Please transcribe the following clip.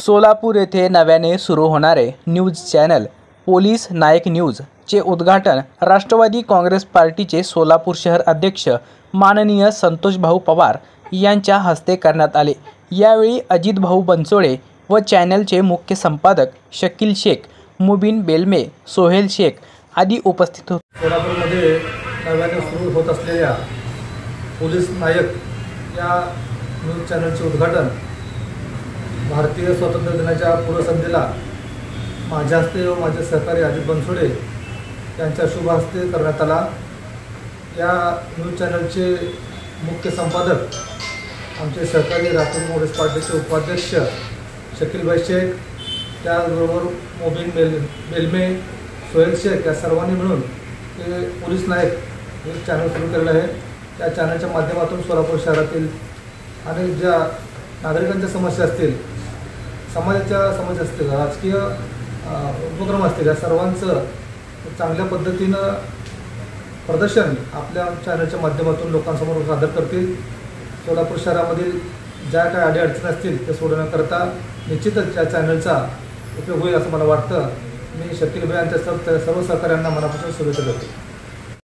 सोलापूर येथे नव्याने सुरू होणारे न्यूज चॅनल पोलीस नायक न्यूजचे उद्घाटन राष्ट्रवादी काँग्रेस पार्टीचे सोलापूर शहर अध्यक्ष माननीय संतोषभाऊ पवार यांच्या हस्ते करण्यात आले। यावेळी अजित भाऊ बनसोडे व चॅनलचे मुख्य संपादक शकील शेख, मुबीन बेलमे, सोहेल शेख आदी उपस्थित होते। सोलापूरमध्ये नव्याने सुरू होत असलेल्या पोलीस नायक या न्यूज चॅनलचे उद्घाटन भारतीय स्वातंत्र्य दिनाच्या पूर्वसंध्येला माझ्या हस्ते व माझे सहकारी अजित बनसोडे यांच्या शुभ हस्ते करण्यात आला। या न्यूज चॅनलचे मुख्य संपादक आमचे सहकारी राष्ट्रवादी काँग्रेस पार्टीचे उपाध्यक्ष शकीलभाई शेख, त्याचबरोबर मुबीन बेलमे, सोहेल शेख या सर्वांनी मिळून हे पोलीस नायक न्यूज चॅनल सुरू केलेलं आहे। त्या चॅनलच्या माध्यमातून सोलापूर शहरातील अनेक ज्या नागरिकांच्या समस्या असतील, समाजाच्या समस्या असतील, राजकीय उपक्रम असतील, या सर्वांचं चांगल्या पद्धतीनं प्रदर्शन आपल्या चॅनलच्या माध्यमातून लोकांसमोर सादर करतील। सोलापूर शहरामधील ज्या काही अडीअडचणी असतील ते सोडवण्याकरता निश्चितच या चॅनलचा उपयोग होईल असं मला वाटतं। मी शकील भाई यांच्या सर्व सहकाऱ्यांना मनापासून शुभेच्छा देतो।